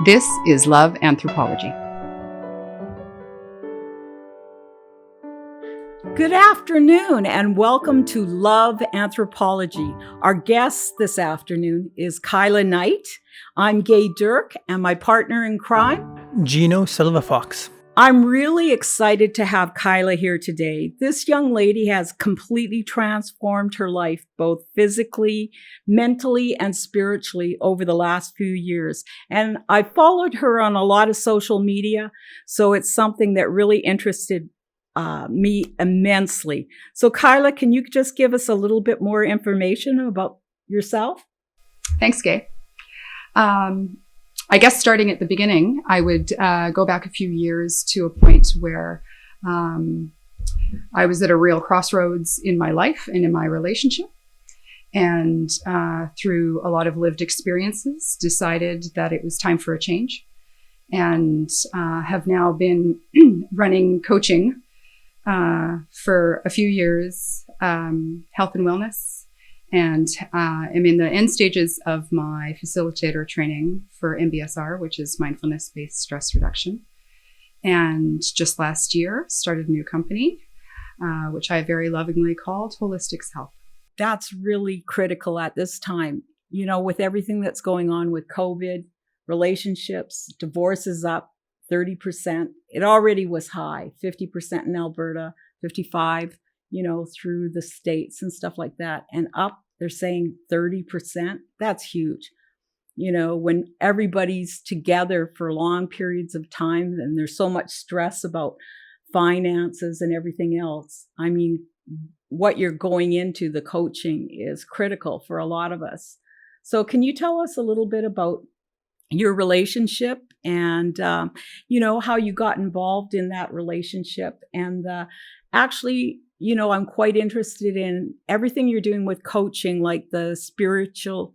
This is Love Anthropology. Good afternoon and welcome to Love Anthropology. Our guest this afternoon is Kyla Knight. I'm Gay Dirk and my partner in crime, Gino Silva Fox. I'm really excited to have Kyla here today. This young lady has completely transformed her life, both physically, mentally, and spiritually over the last few years. And I followed her on a lot of social media, so it's something that really interested me immensely. So Kyla, can you just give us a little bit more information about yourself? Thanks, Gay. I guess starting at the beginning, I would go back a few years to a point where I was at a real crossroads in my life and in my relationship. And through a lot of lived experiences, decided that it was time for a change. And have now been running coaching for a few years, health and wellness. And I'm in the end stages of my facilitator training for MBSR, which is mindfulness-based stress reduction. And just last year, started a new company, which I very lovingly called Holistics Health. That's really critical at this time. You know, with everything that's going on with COVID, relationships, divorces up 30%. It already was high, 50% in Alberta, 55%. Through the states and stuff like that. And up, they're saying 30%. That's huge. When everybody's together for long periods of time and there's so much stress about finances and everything else. I mean, what you're going into, the coaching, is critical for a lot of us. So can you tell us a little bit about your relationship and, how you got involved in that relationship? And actually, I'm quite interested in everything you're doing with coaching, like the spiritual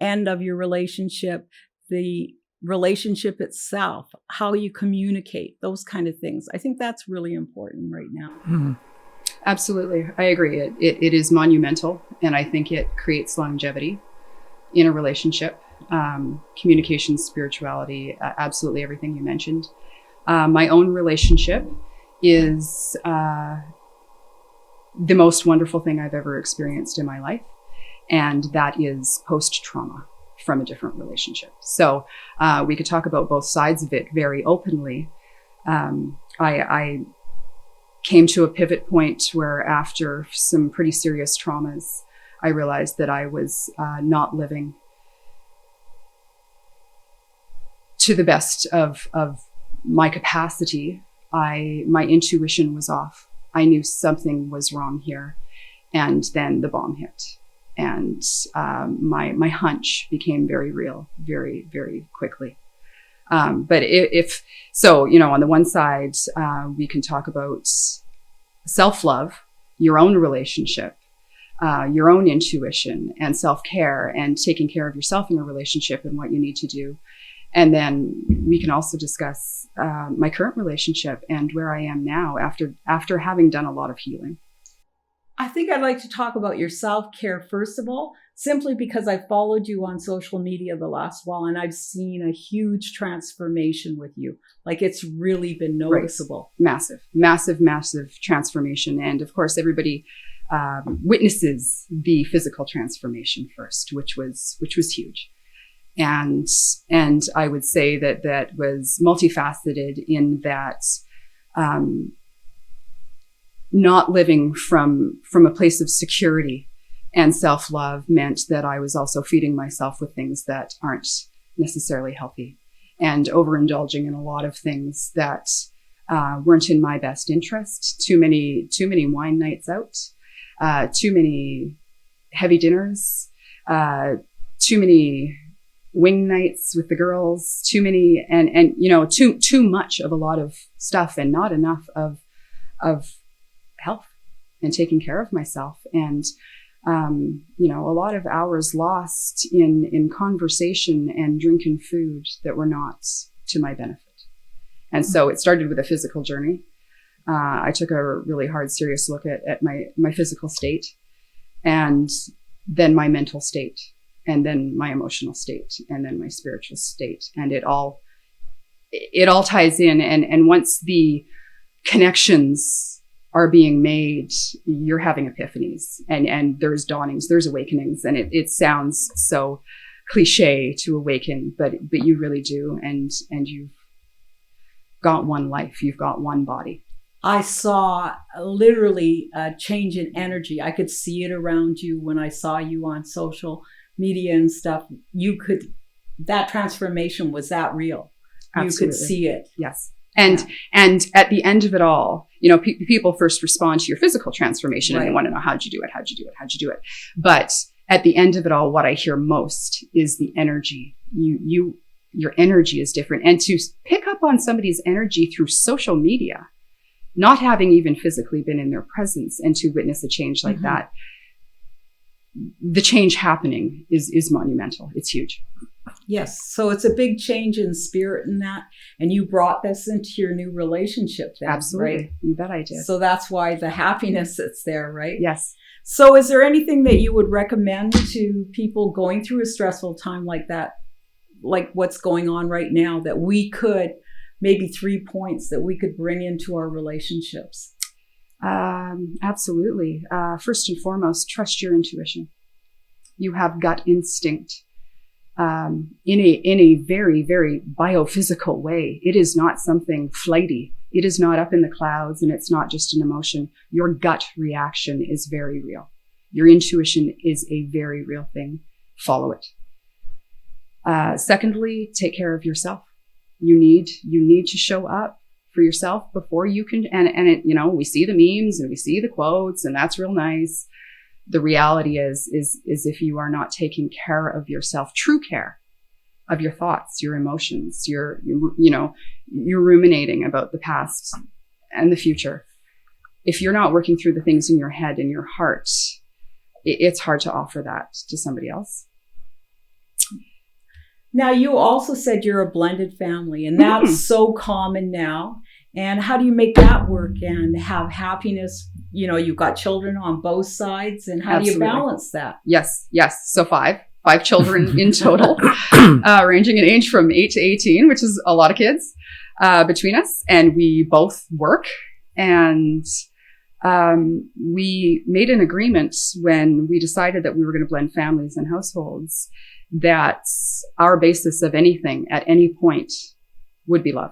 end of your relationship, the relationship itself, how you communicate, those kind of things. I think that's really important right now. Mm-hmm. Absolutely. I agree. It is monumental, and I think it creates longevity in a relationship. Communication, spirituality, absolutely everything you mentioned. My own relationship is the most wonderful thing I've ever experienced in my life. And that is post-trauma from a different relationship. So we could talk about both sides of it very openly. I came to a pivot point where after some pretty serious traumas, I realized that I was not living to the best of my capacity. My intuition was off. I knew something was wrong here. And then the bomb hit. And my hunch became very real, very, very quickly. But on the one side, we can talk about self-love, your own relationship, your own intuition and self-care and taking care of yourself in a relationship and what you need to do. And then we can also discuss my current relationship and where I am now after having done a lot of healing. I think I'd like to talk about your self-care first of all, simply because I followed you on social media the last while and I've seen a huge transformation with you. Like, it's really been noticeable. Right. Massive transformation. And of course, everybody witnesses the physical transformation first, which was huge. And I would say that was multifaceted in that not living from a place of security and self-love meant that I was also feeding myself with things that aren't necessarily healthy and overindulging in a lot of things that weren't in my best interest. Too many wine nights out, too many heavy dinners, too many wing nights with the girls, too many, and too much of a lot of stuff and not enough of health and taking care of myself. And, a lot of hours lost in conversation and drinking food that were not to my benefit. And so it started with a physical journey. I took a really hard, serious look at my physical state and then my mental state. and then my emotional state, and then my spiritual state. And it all ties in. And once the connections are being made, you're having epiphanies, and there's dawnings, there's awakenings. And it sounds so cliche to awaken, but you really do. And you've got one life, you've got one body. I saw literally a change in energy. I could see it around you when I saw you on social media and stuff. That transformation was that real. Absolutely. You could see it. Yes. And at the end of it all, people first respond to your physical transformation, and they want to know, how'd you do it? But at the end of it all, what I hear most is the energy. Your energy is different. And to pick up on somebody's energy through social media, not having even physically been in their presence, and to witness a change like that, the change happening is monumental. It's huge. Yes. So it's a big change in spirit in that. And you brought this into your new relationship then, absolutely. Right? You bet I did. So that's why the happiness that's there, right? Yes. So is there anything that you would recommend to people going through a stressful time like that, like what's going on right now, that we could, maybe 3 points that we could bring into our relationships? Absolutely. First and foremost, trust your intuition. You have gut instinct. In a very, very biophysical way. It is not something flighty. It is not up in the clouds, and it's not just an emotion. Your gut reaction is very real. Your intuition is a very real thing. Follow it. Secondly, take care of yourself. You need to show up for yourself before you can, and it, we see the memes and we see the quotes, and that's real nice. The reality is if you are not taking care of yourself, true care of your thoughts, your emotions, you're ruminating about the past and the future. If you're not working through the things in your head and your heart, it's hard to offer that to somebody else. Now, you also said you're a blended family, and that's so common now. And how do you make that work and have happiness? You've got children on both sides, and how Absolutely. do you balance that? Yes. So five children in total, ranging in age from 8 to 18, which is a lot of kids between us. And we both work, and we made an agreement when we decided that we were going to blend families and households, that our basis of anything at any point would be love.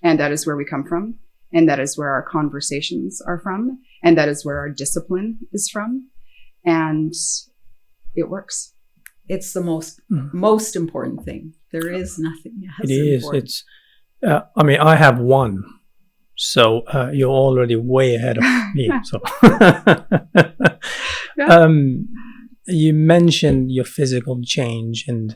And that is where we come from. And that is where our conversations are from. And that is where our discipline is from. And it works. It's the most important thing. There is nothing else. It is. It's, I have one. So you're already way ahead of me. So you mentioned your physical change and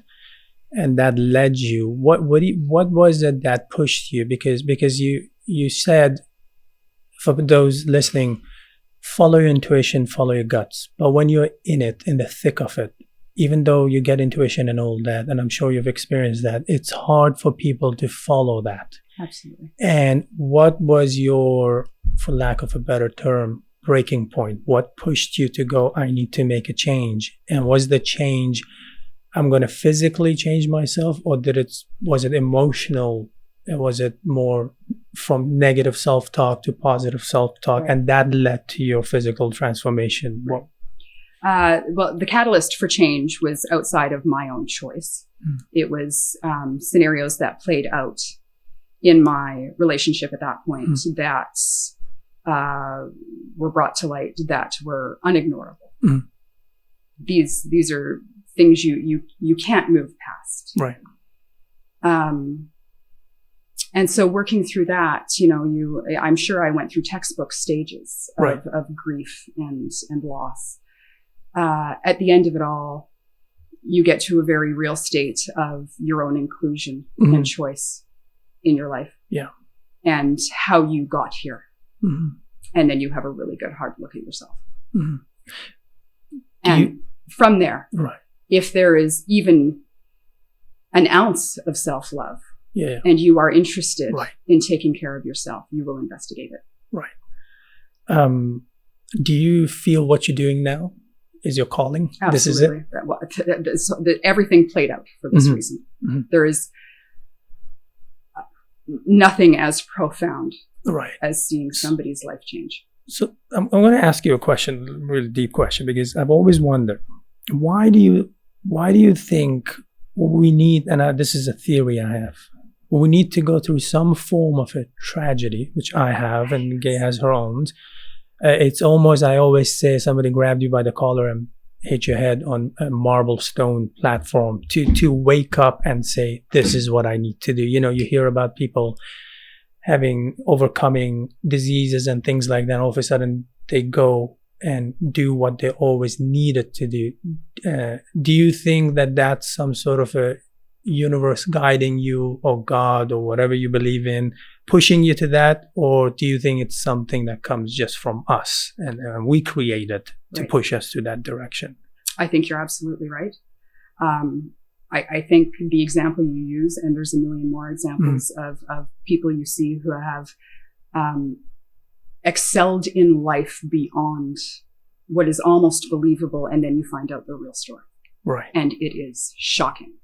that led you. What was it that pushed you? Because you said, for those listening, follow your intuition, follow your guts. But when you're in the thick of it, even though you get intuition and all that, and I'm sure you've experienced that, it's hard for people to follow that. Absolutely. And what was your, for lack of a better term, breaking point? What pushed you to go, I need to make a change? And was the change, I'm going to physically change myself, or was it emotional? Was it more from negative self-talk to positive self-talk? Right. And that led to your physical transformation? Right. Well, the catalyst for change was outside of my own choice. It was scenarios that played out in my relationship at that point that were brought to light, that were unignorable. These are things you can't move past. Right. And so working through that, I'm sure I went through textbook stages of grief and loss. At the end of it all, you get to a very real state of your own inclusion and choice in your life. Yeah. And how you got here. And then you have a really good hard look at yourself. And from there, if there is even an ounce of self-love, and you are interested in taking care of yourself, you will investigate it. Right. Do you feel what you're doing now is your calling. Absolutely. This is it. Everything played out for this reason. There is nothing as profound as seeing somebody's life change. So I'm going to ask you a question, a really deep question, because I've always wondered, why do you think we need, and this is a theory I have, we need to go through some form of a tragedy, which I have, and Gay has her own. It's almost, I always say, somebody grabbed you by the collar and hit your head on a marble stone platform to wake up and say, this is what I need to do. You know, you hear about people overcoming diseases and things like that. All of a sudden, they go and do what they always needed to do. Do you think that that's some sort of a universe guiding you, or God, or whatever you believe in, pushing you to that? Or do you think it's something that comes just from us and we create it to push us to that direction? I think you're absolutely right. I think the example you use, and there's a million more examples of people you see who have excelled in life beyond what is almost believable, and then you find out the real story. Right. And it is shocking.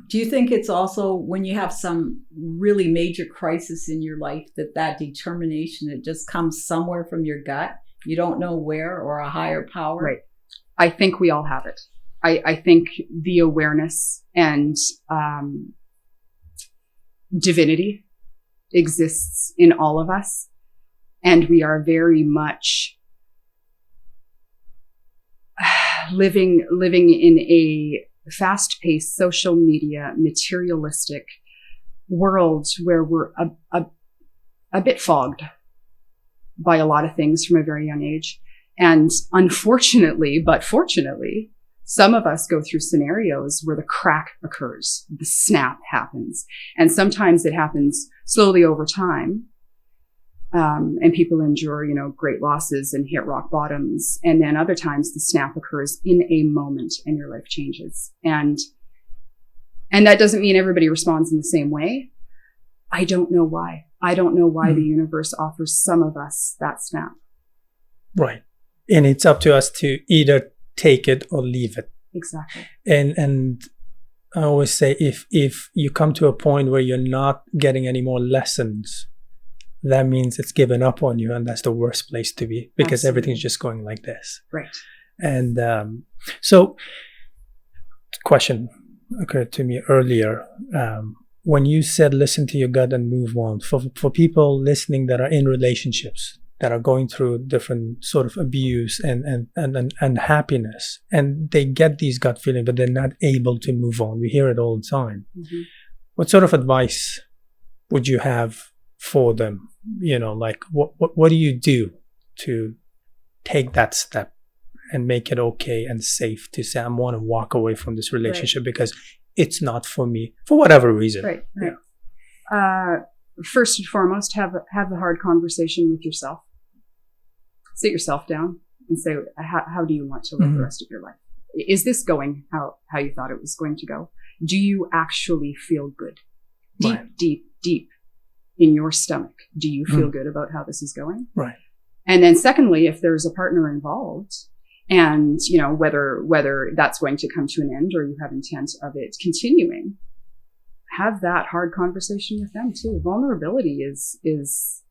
Do you think it's also when you have some really major crisis in your life that determination, it just comes somewhere from your gut? You don't know where, or a higher power? Right. I think we all have it. I think the awareness and divinity exists in all of us. And we are very much living in a fast-paced, social media, materialistic world where we're a bit fogged by a lot of things from a very young age. And unfortunately, but fortunately, some of us go through scenarios where the crack occurs, the snap happens. And sometimes it happens slowly over time. And people endure, great losses and hit rock bottoms. And then other times the snap occurs in a moment and your life changes. And that doesn't mean everybody responds in the same way. I don't know why. I don't know why the universe offers some of us that snap. Right. And it's up to us to either take it or leave it. Exactly. And I always say, if you come to a point where you're not getting any more lessons, that means it's given up on you, and that's the worst place to be, because everything's just going like this. Right. And so, question occurred to me earlier. When you said listen to your gut and move on, for people listening that are in relationships, that are going through different sort of abuse and unhappiness, and they get these gut feelings, but they're not able to move on. We hear it all the time. Mm-hmm. What sort of advice would you have for them? Like what do you do to take that step and make it okay and safe to say, I want to walk away from this relationship because it's not for me, for whatever reason? Right. Yeah. First and foremost, have the hard conversation with yourself. Sit yourself down and say, how do you want to live the rest of your life? Is this going how you thought it was going to go? Do you actually feel good? Deep in your stomach, do you feel good about how this is going? Right. And then secondly, if there's a partner involved, and whether that's going to come to an end or you have intent of it continuing, have that hard conversation with them too. Vulnerability is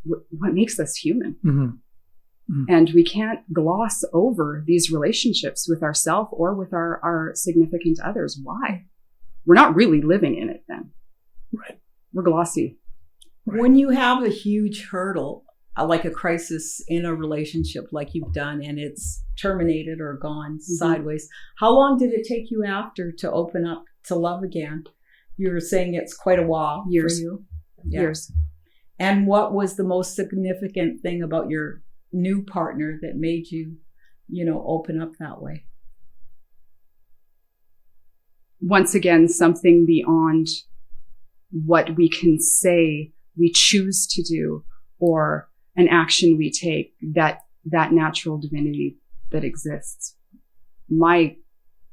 what makes us human. Mm-hmm. Mm-hmm. And we can't gloss over these relationships with ourselves or with our significant others. Why? We're not really living in it then. Right. We're glossy. When you have a huge hurdle, like a crisis in a relationship like you've done, and it's terminated or gone sideways, how long did it take you after to open up to love again? You were saying it's quite a while for you. Yeah. Years. And what was the most significant thing about your new partner that made you, open up that way? Once again, something beyond what we can say we choose to do, or an action we take, that natural divinity that exists. My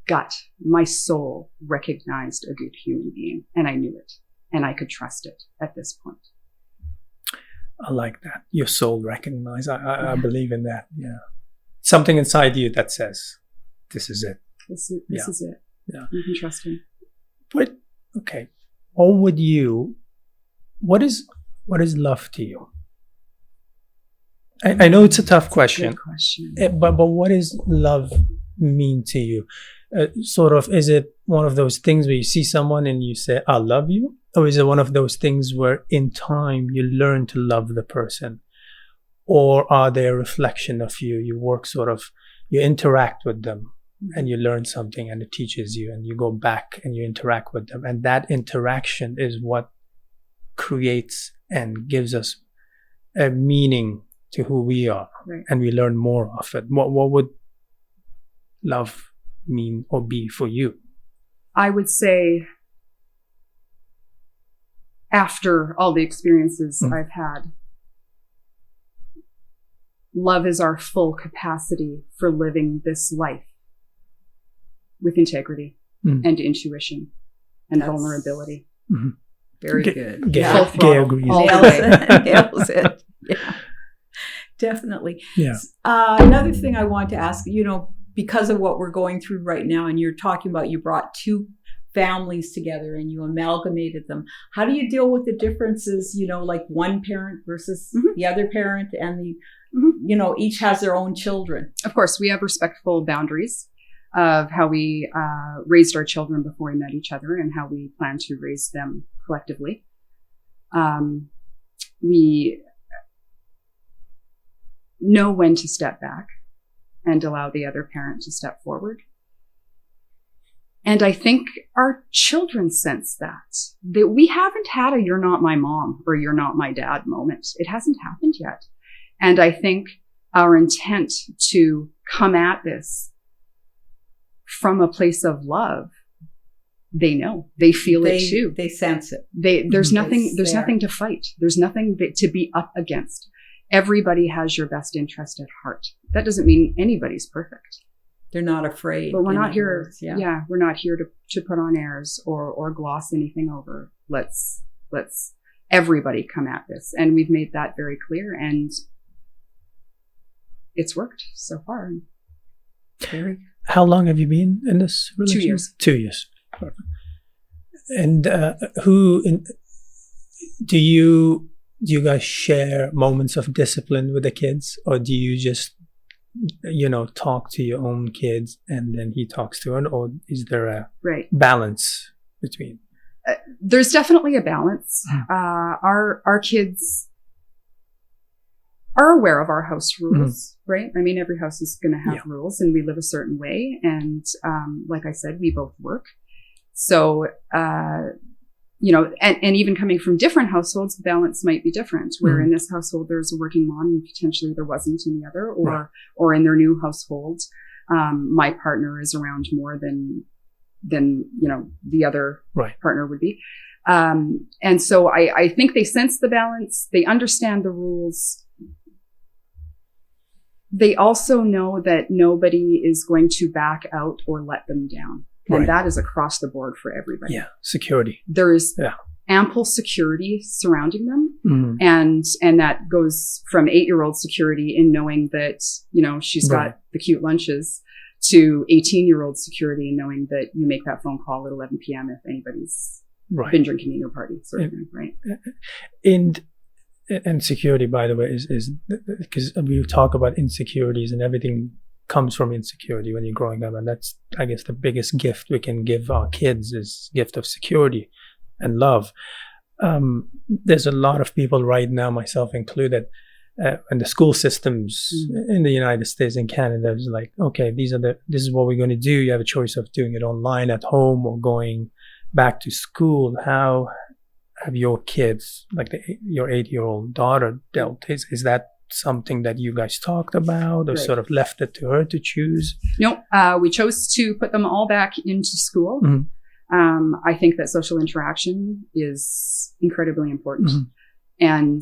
gut, my soul recognized a good human being, and I knew it, and I could trust it at this point. I like that. Your soul recognized. I believe in that. Yeah. something inside you that says, this is it. This Yeah. is it. Yeah. You can trust him. But, okay. What is love to you? I know it's a tough question. Good question. But what does love mean to you? Sort of, is it one of those things where you see someone and you say, I love you? Or is it one of those things where in time you learn to love the person? Or are they a reflection of you? You work you interact with them and you learn something and it teaches you, and you go back and you interact with them. And that interaction is what creates and gives us a meaning to who we are, Right. and we learn more of it. What would love mean or be for you? I would say, after all the experiences I've had, love is our full capacity for living this life with integrity and intuition and vulnerability. Mm-hmm. Very good. Gay throttle. agrees. All the Nails way. it. Nails it. Yeah. Definitely. Yeah. Another thing I want to ask, because of what we're going through right now, and you're talking about you brought two families together and you amalgamated them. How do you deal with the differences, like one parent versus the other parent, and each has their own children? Of course, we have respectful boundaries of how we raised our children before we met each other and how we plan to raise them collectively. We know when to step back and allow the other parent to step forward. And I think our children sense that we haven't had a "you're not my mom" or "you're not my dad" moment. It hasn't happened yet. And I think our intent to come at this from a place of love, they know, they feel it too. They sense it. There's nothing to fight. There's nothing to be up against. Everybody has your best interest at heart. That doesn't mean anybody's perfect. They're not afraid. But we're not here. Words, yeah. We're not here to put on airs or gloss anything over. Let's everybody come at this. And we've made that very clear, and it's worked so far. Very. How long have you been in this relationship? 2 years. 2 years. Perfect. And do you guys share moments of discipline with the kids, or do you just talk to your own kids and then he talks to her, or is there a balance between? There's definitely a balance. Our kids are aware of our house rules, right? I mean, every house is going to have rules, and we live a certain way. And like I said, we both work. So, and even coming from different households, the balance might be different. Where in this household, there's a working mom and potentially there wasn't in the other, or in their new household, my partner is around more than the other partner would be. And so I think they sense the balance. They understand the rules. They also know that nobody is going to back out or let them down. And that is across the board for everybody. Yeah. Security. There is ample security surrounding them. And that goes from 8-year-old security in knowing that, she's got the cute lunches, to 18-year-old security in knowing that you make that phone call at 11 p.m. if anybody's been drinking in your party, sort of thing, right? And security, by the way, is because we talk about insecurities, and everything comes from insecurity when you're growing up, and that's, I guess, the biggest gift we can give our kids is gift of security and love. There's a lot of people right now, myself included, and the school systems in the United States and Canada is like, okay, this is what we're going to do. You have a choice of doing it online at home or going back to school. How have your kids, like your 8-year-old daughter, dealt? Is that something that you guys talked about, or sort of left it to her to choose? No, we chose to put them all back into school. I think that social interaction is incredibly important. And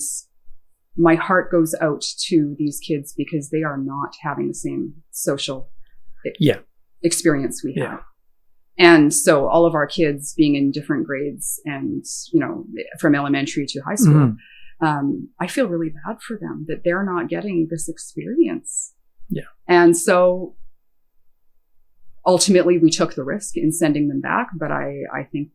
my heart goes out to these kids because they are not having the same social experience we have. And so all of our kids being in different grades and, from elementary to high school, I feel really bad for them that they're not getting this experience. Yeah. And so ultimately we took the risk in sending them back, but I think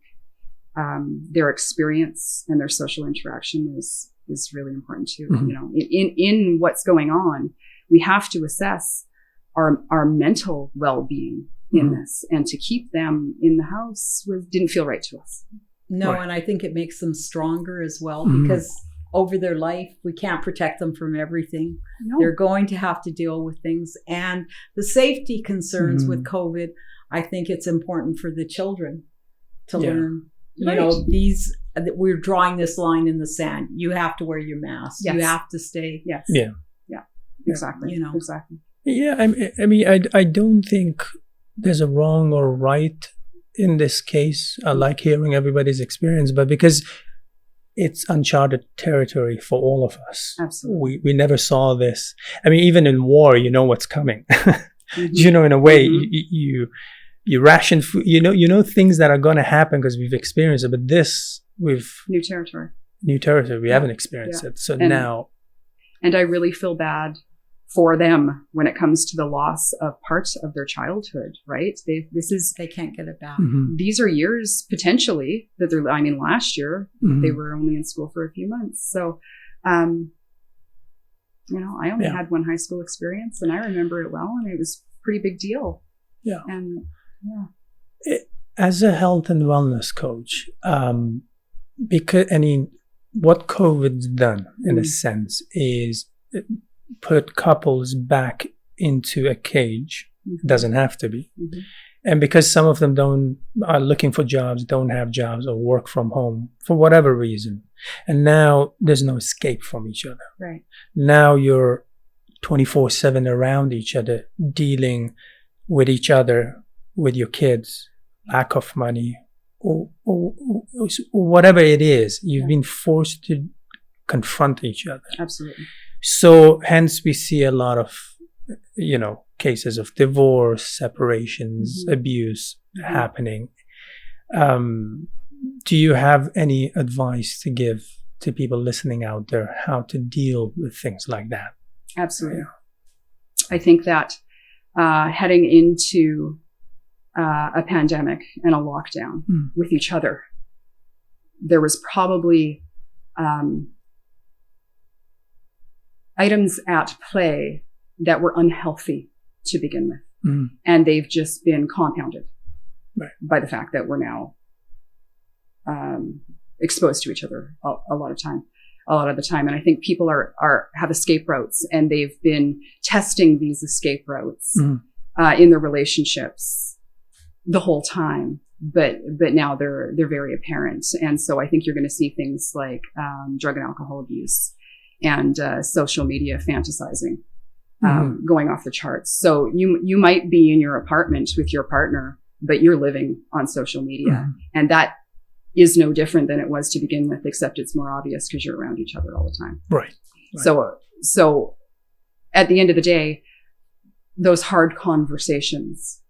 their experience and their social interaction is really important too. Mm-hmm. You know, in what's going on, we have to assess our mental well-being in Mm-hmm. this, and to keep them in the house didn't feel right to us. No, Right. and I think it makes them stronger as well, Mhm. because over their life, we can't protect them from everything. No. They're going to have to deal with things. And the safety concerns with COVID, I think it's important for the children to Yeah. learn, Right. you know, that we're drawing this line in the sand. You have to wear your mask. Yes. You have to stay. Yes. Yeah. Exactly. You know. Exactly. Yeah, I don't think there's a wrong or right in this case. I like hearing everybody's experience, but because it's uncharted territory for all of us. Absolutely. We never saw this. I mean, even in war, you know what's coming. Mhm. You know, in a way, Mhm. you ration food. You know things that are going to happen because we've experienced it. But this, we've New territory. new territory. We Yeah. haven't experienced Yeah. it. So And- now, And I really feel bad for them when it comes to the loss of parts of their childhood, right? They can't get it back. Mhm. These are years potentially that last year, Mhm. they were only in school for a few months. So, you know, I only Yeah. had one high school experience and I remember it well, and it was a pretty big deal. Yeah. And yeah. As a health and wellness coach, because what COVID's done in a sense is it put couples back into a cage. It doesn't have to be. Mhm. And because some of them are looking for jobs, don't have jobs, or work from home for whatever reason. And now there's no escape from each other. Right. Now you're 24/7 around each other, dealing with each other, with your kids, lack of money, or whatever it is. You've been forced to confront each other. Absolutely. So hence we see a lot of, cases of divorce, separations, Mhm. abuse Mhm. happening. Do you have any advice to give to people listening out there how to deal with things like that? Absolutely. I think that heading into a pandemic and a lockdown with each other, there was probably items at play that were unhealthy to begin with. Mm. And they've just been compounded Right. by the fact that we're now exposed to each other a lot of the time. And I think people have escape routes, and they've been testing these escape routes in their relationships the whole time. But now they're very apparent. And so I think you're going to see things like drug and alcohol abuse and social media fantasizing going off the charts. So you might be in your apartment with your partner, but you're living on social media. And that is no different than it was to begin with, except it's more obvious because you're around each other all the time. Right. So at the end of the day, those hard conversations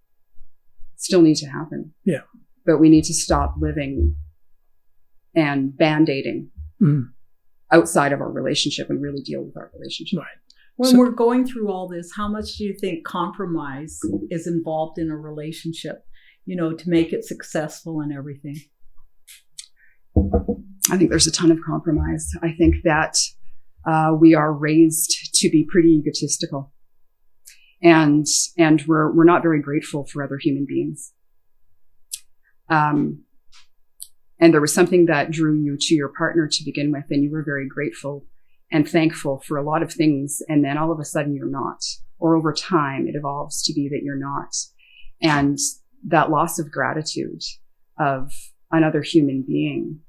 still need to happen. Yeah. But we need to stop living and band-aiding outside of our relationship and really deal with our relationship. Right. When we're going through all this, how much do you think compromise is involved in a relationship, to make it successful and everything? I think there's a ton of compromise. I think that we are raised to be pretty egotistical, and we're not very grateful for other human beings. And there was something that drew you to your partner to begin with, and you were very grateful and thankful for a lot of things. And then all of a sudden you're not, or over time it evolves to be that you're not. And that loss of gratitude of another human being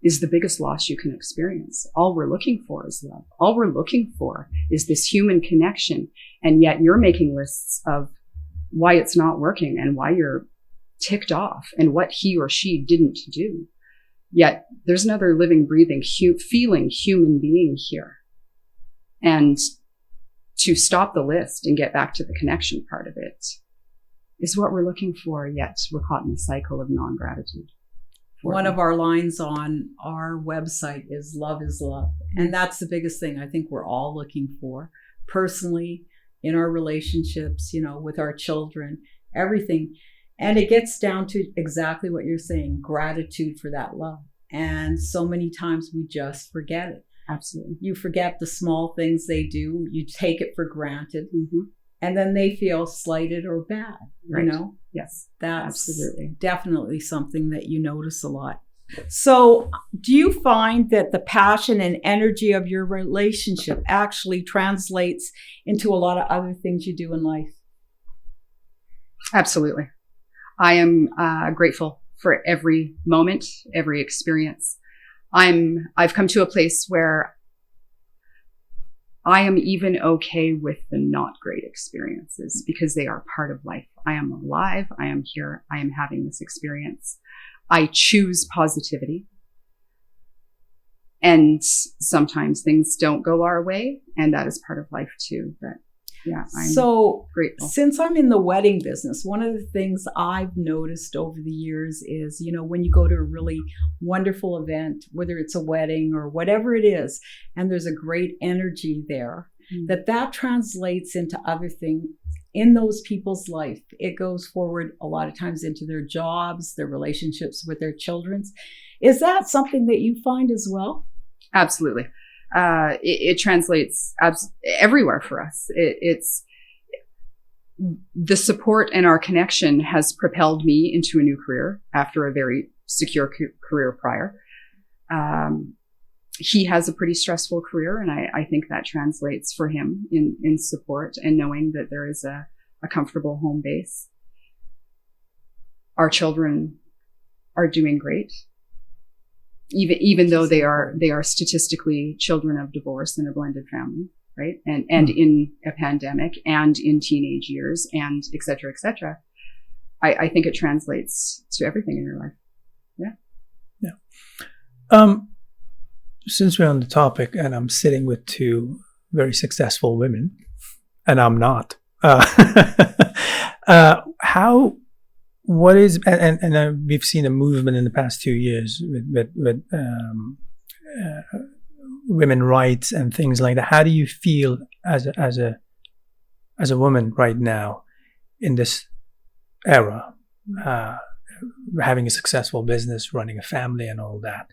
is the biggest loss you can experience. All we're looking for is love. All we're looking for is this human connection. And yet you're making lists of why it's not working and why you're ticked off and what he or she didn't do. Yet there's another living, breathing, feeling human being here. And to stop the list and get back to the connection part of it is what we're looking for, yet we're caught in a cycle of non-gratitude. One of our lines on our website is love is love. And that's the biggest thing I think we're all looking for. Personally, in our relationships, with our children, everything. And it gets down to exactly what you're saying, gratitude for that love. And so many times we just forget it. Absolutely. You forget the small things they do. You take it for granted. Mm-hmm. And then they feel slighted or bad, Right. Yes. That's Absolutely. definitely something that you notice a lot. So do you find that the passion and energy of your relationship actually translates into a lot of other things you do in life? Absolutely. I am grateful for every moment, every experience. I've come to a place where I am even okay with the not great experiences because they are part of life. I am alive. I am here. I am having this experience. I choose positivity. And sometimes things don't go our way, and that is part of life too. But yeah, I'm so grateful. Since I'm in the wedding business, one of the things I've noticed over the years is, when you go to a really wonderful event, whether it's a wedding or whatever it is, and there's a great energy there, that translates into other things in those people's life. It goes forward a lot of times into their jobs, their relationships with their children. Is that something that you find as well? Absolutely. It translates everywhere for us. It's the support and our connection has propelled me into a new career after a very secure career prior. He has a pretty stressful career, and I think that translates for him in support and knowing that there is a comfortable home base. Our children are doing great. Even though they are statistically children of divorce and a blended family, right? And in a pandemic and in teenage years and et cetera, et cetera. I think it translates to everything in your life. Yeah. Since we're on the topic and I'm sitting with two very successful women and I'm not, what is, and we've seen a movement in the past 2 years with women rights and things like that. How do you feel as a woman right now in this era, having a successful business, running a family, and all that?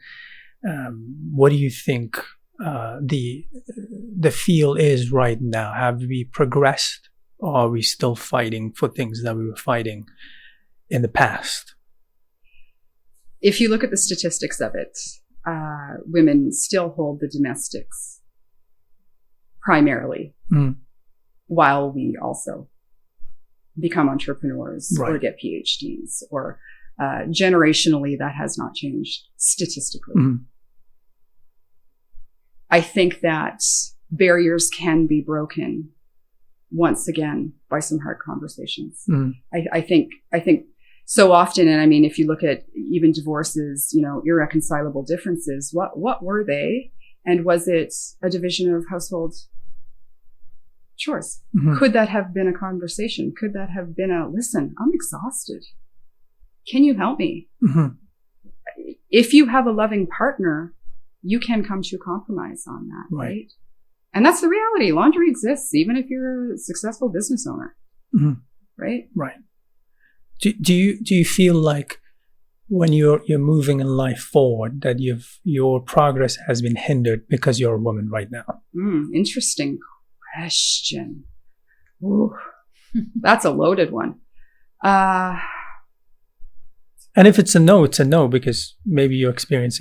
What do you think the feel is right now? Have we progressed, or are we still fighting for things that we were fighting in the past? If you look at the statistics of it, women still hold the domestics primarily, while we also become entrepreneurs or get PhDs, or generationally that has not changed statistically. I think that barriers can be broken once again by some hard conversations. I think so often, and I mean, if you look at even divorces, irreconcilable differences, what were they? And was it a division of household chores? Could that have been a conversation? Could that have been listen, I'm exhausted. Can you help me? If you have a loving partner, you can come to a compromise on that, right? And that's the reality. Laundry exists, even if you're a successful business owner, right? Right. Do you feel like when you're moving in life forward that your progress has been hindered because you're a woman right now? Interesting question. Ooh, that's a loaded one. And if it's a no, it's a no, because maybe your experience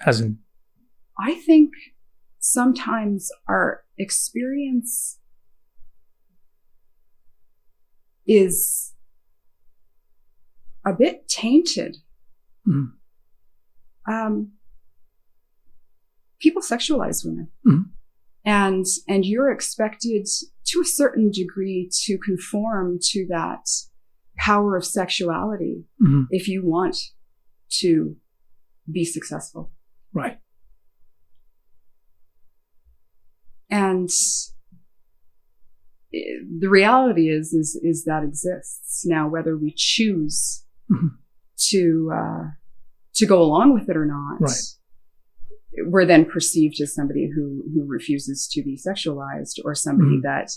hasn't. I think sometimes our experience is a bit tainted. People sexualize women, and you're expected to a certain degree to conform to that power of sexuality if you want to be successful. Right. And the reality is that exists. Now, whether we choose to go along with it or not, we're then perceived as somebody who refuses to be sexualized, or somebody that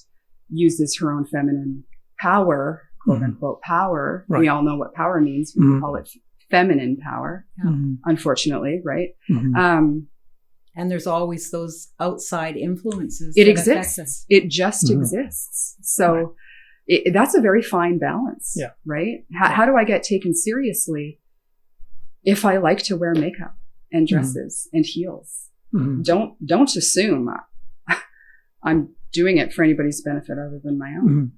uses her own feminine power, quote unquote power. Right. We all know what power means. We call it feminine power, unfortunately, right? And there's always those outside influences. It that affect exists. us. It just exists. So that's a very fine balance, right? How do I get taken seriously if I like to wear makeup and dresses and heels? Don't assume I'm doing it for anybody's benefit other than my own.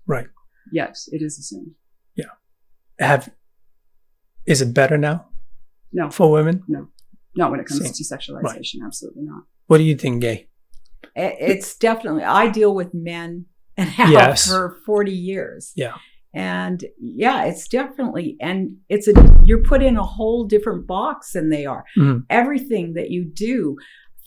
Right. Yes, it is assumed. Yeah. Is it better now? No. For women? No. Not when it comes to sexualization. Right. Absolutely not. What do you think, Gay? It's definitely, I deal with men and have for 40 years. Yeah. And it's definitely, and you're put in a whole different box than they are. Everything that you do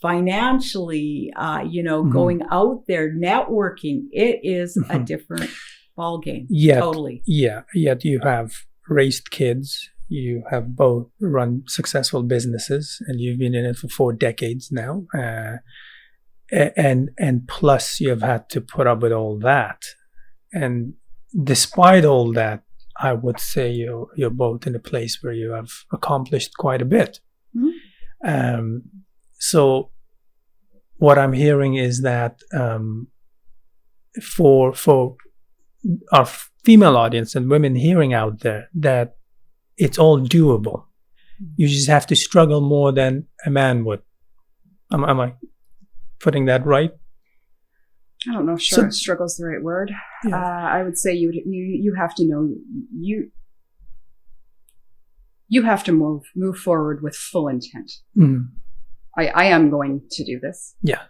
financially, going out there, networking, it is a different ball game. Totally. Yeah. Yet you have raised kids. You have both run successful businesses, and you've been in it for 4 decades now. And plus you've had to put up with all that. And despite all that, I would say you're both in a place where you have accomplished quite a bit. So what I'm hearing is that for our female audience and women hearing out there, that it's all doable. You just have to struggle more than a man would. Am I putting that right? I don't know. Sure, struggle's the right word. Yeah. I would say you have to know you have to move forward with full intent. I am going to do this. Yeah.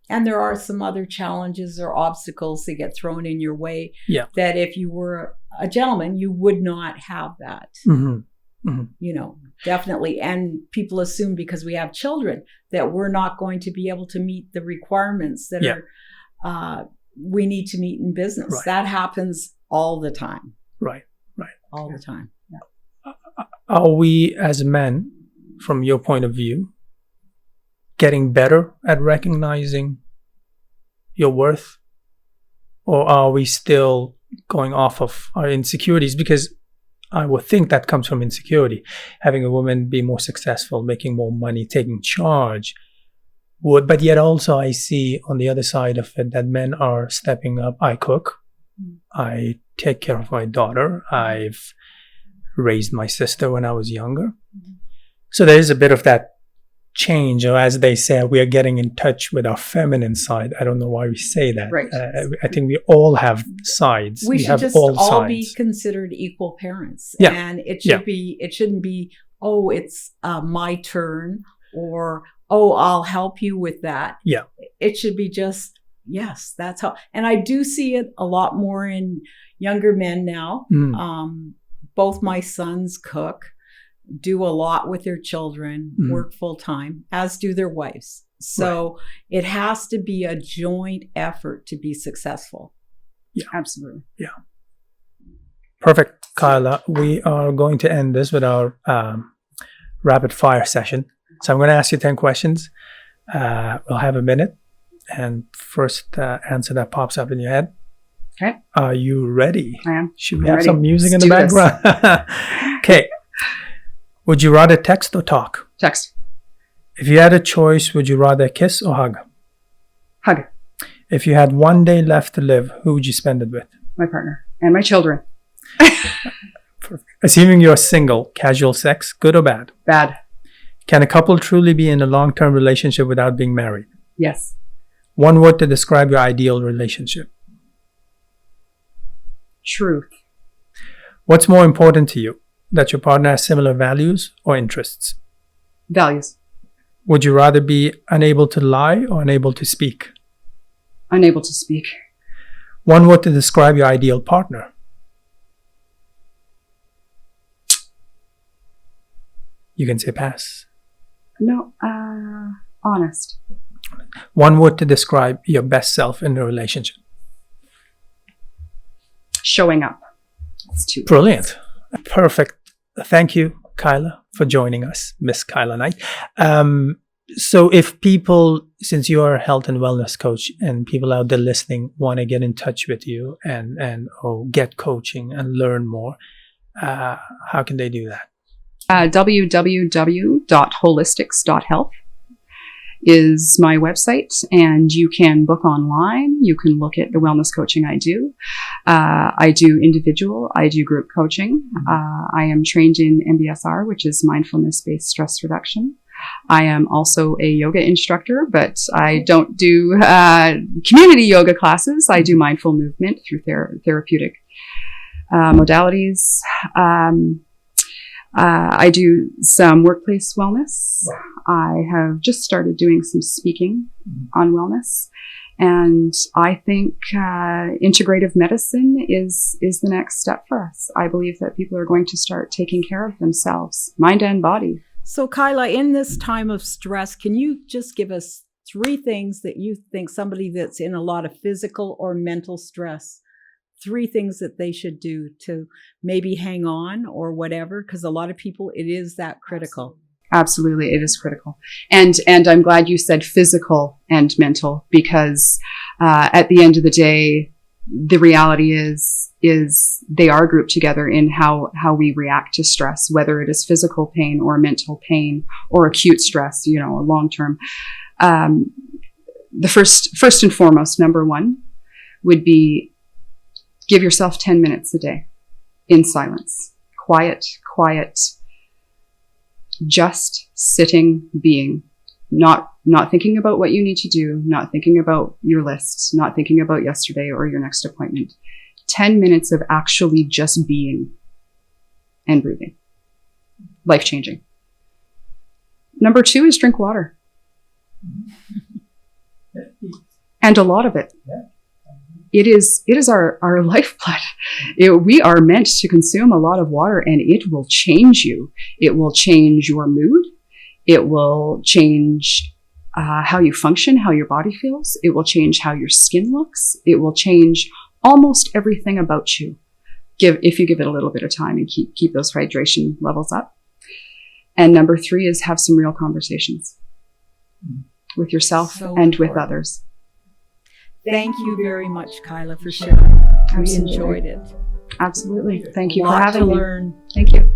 And there are some other challenges or obstacles that get thrown in your way that if you were a gentleman, you would not have that. Definitely. And people assume because we have children that we're not going to be able to meet the requirements that we need to meet in business. Right. That happens all the time. Right. All the time. Yeah. Are we as men, from your point of view, getting better at recognizing your worth? Or are we still going off of our insecurities? Because I would think that comes from insecurity. Having a woman be more successful, making more money, taking charge would, but yet also I see on the other side of it that men are stepping up. I cook. I take care of my daughter. I've raised my sister when I was younger. So there is a bit of that change, or as they say, we are getting in touch with our feminine side. I don't know why we say that. Right. I think we all have sides. We should have just all all be sides. Considered equal parents. Yeah. And it shouldn't be, oh, it's my turn, or, oh, I'll help you with that. Yeah. It should be just, yes, that's how. And I do see it a lot more in younger men now. Both my sons cook, do a lot with their children, work full time, as do their wives. So it has to be a joint effort to be successful. Yeah, absolutely. Yeah. Perfect, Kyla. We are going to end this with our rapid fire session. So I'm going to ask you 10 questions. We'll have a minute. And first answer that pops up in your head. Okay. Are you ready? I am. Should we have some music in the background? Okay. Would you rather text or talk? Text. If you had a choice, would you rather kiss or hug? Hug. If you had one day left to live, who would you spend it with? My partner and my children. Assuming you're single, casual sex, good or bad? Bad. Can a couple truly be in a long-term relationship without being married? Yes. One word to describe your ideal relationship. Truth. What's more important to you? That your partner has similar values or interests? Values. Would you rather be unable to lie or unable to speak? Unable to speak. One word to describe your ideal partner. You can say pass. No, honest. One word to describe your best self in a relationship. Showing up. That's 2 words. Brilliant. Perfect. Thank you, Kyla, for joining us, Miss Kyla Knight. So if people, since you are a health and wellness coach, and people out there listening want to get in touch with you and get coaching and learn more, how can they do that? www.holistics.health is my website, and you can book online. You can look at the wellness coaching I do. I do individual, I do group coaching. I am trained in MBSR, which is mindfulness-based stress reduction. I am also a yoga instructor, but I don't do community yoga classes. I do mindful movement through therapeutic modalities. I do some workplace wellness. I have just started doing some speaking on wellness. And I think integrative medicine is the next step for us. I believe that people are going to start taking care of themselves, mind and body. So Kyla, in this time of stress, can you just give us 3 things that you think somebody that's in a lot of physical or mental stress, 3 things that they should do to maybe hang on or whatever? Because a lot of people, it is that critical. Absolutely, it is critical. And I'm glad you said physical and mental, because at the end of the day, the reality is they are grouped together in how we react to stress, whether it is physical pain or mental pain or acute stress, long term. The first and foremost, number 1 would be give yourself 10 minutes a day in silence, quiet, just sitting, being, not thinking about what you need to do, not thinking about your lists, not thinking about yesterday or your next appointment. 10 minutes of actually just being and breathing. Life-changing. Number 2 is drink water. And a lot of it. It is our lifeblood. We are meant to consume a lot of water, and it will change you. It will change your mood. It will change how you function, how your body feels. It will change how your skin looks. It will change almost everything about you, if you give it a little bit of time and keep those hydration levels up. And number 3 is have some real conversations with yourself and with others. Thank you very much, Kyla, for sharing. We enjoyed it. Absolutely. Thank you for having me. A lot to learn. Thank you.